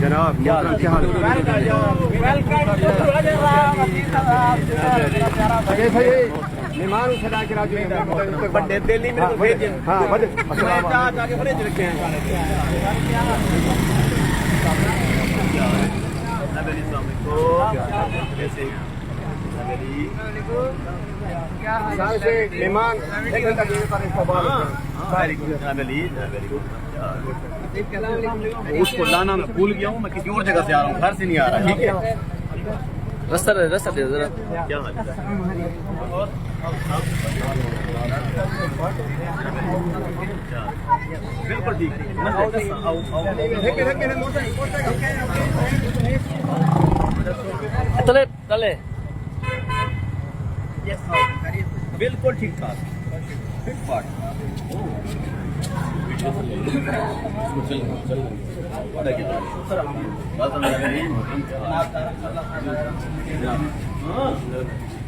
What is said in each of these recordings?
जनाब क्या हाल मेहमान उठा के राजू बड़े दिल्ली में भेजे हाँ जाके फ्रिज रखे हैं मेहमान एक घंटा उसको लाना मैं भूल गया हूँ, मैं किसी और जगह से आ रहा हूँ, घर से नहीं आ रहा। ठीक है रास्ता दे जरा। क्या हाल है? बिल्कुल ठीक तले तले बिल्कुल ठीक ठाक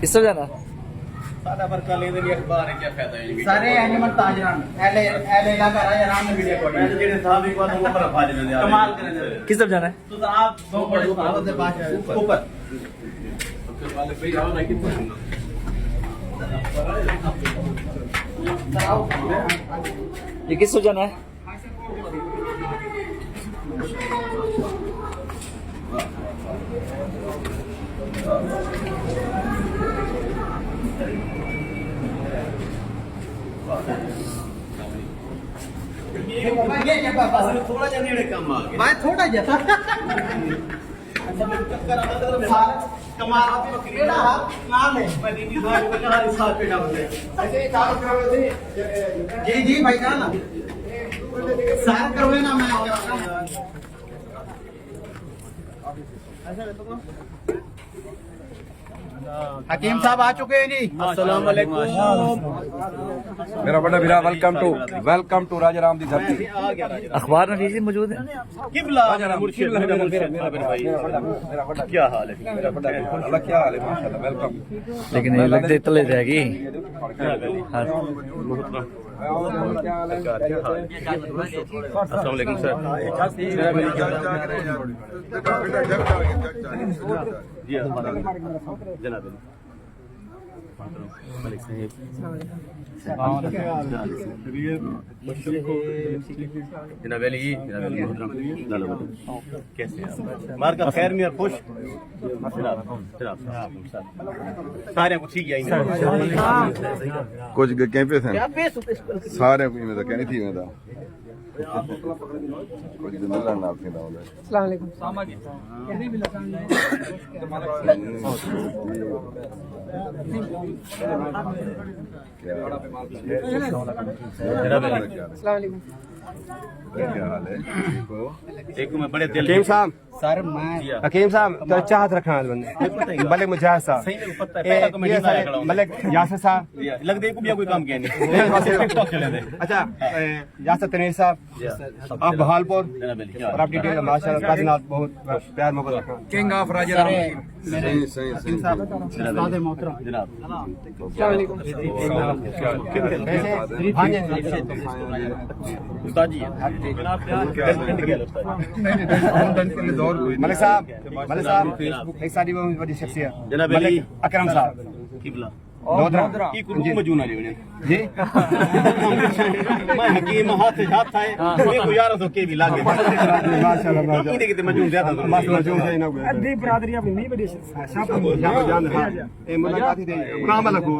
किस जाना सारे एनिमल ताजरान एले एले इलाका राजराम में वीडियो कमाल करेंगे। किस तरफ जाना है? तो आप दो बड़े ऊपर ये किस तरफ जाना है? थोड़ा जनेड़े कम आ गया मैं थोड़ा जैसा कमाल नाम है मदीनी साहब को कहा साहब पे डाल दे ऐसे ही काम करो जी भाई जान ना सार करवे ना मैं हकीम साहब आ चुके हैं जी। अस्सलाम वालेकुम। मेरा बड़ा वीरा वेलकम टू राजा राम दी धरती। अखबार में चीजें मौजूद है। क्या हाल है? अल्लाह क्या हाल है माशाल्लाह वेलकम। लेकिन ये लगते तले जाएगी। अस्सलाम वालेकुम सर। जनाब मलिक साहब जनाब अली कैसे हैं? मार का खैर में खुश जनाब सारे को ठीक है कुछ कहीं पे थे सारे में तो कहनी थी मैं तो कुछ दिन ना आपके नाम है। अस्सलाम वालेकुम। क्या हाल है? एक मैं बड़े दिल हकीम साहब सर मैं हकीम साहब तो चाहत रखना बंदे मलिक मुजाहिद साहब सही में पता है पहला कमेटी में आया मलिक यासर साहब लग दे को भी कोई काम किया नहीं टिकटॉक चले दे अच्छा यासर तनीर साहब आप बहालपुर जनाब अली और आप डिटेल माशाल्लाह काजनात बहुत प्यार मोहब्बत रखना किंग ऑफ राजा राम सही उस्ताद मोहतरम जनाब अस्सलाम वालेकुम। उस्ताद जी जनाब मलिक साहब एक सारी बहुत बड़ी शख्सियत जनाब अली मलिक अकरम साहब किबला लोधरा की कुछ मजूना ले जी मैं हकीम हाथ से हाथ आए ये को यार तो के भी लागे माशाल्लाह इनके कितने मजून ज्यादा मजूम है ना अद्दी बरादरी अपनी नहीं बड़ी शाप यहाँ जान रहा ए मुलाकात ही दे नाम अलग हो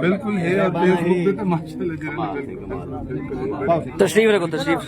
बिल्कुल है और फेसबुक पे तो माशाल्लाह तशरीफ रखो तशरीफ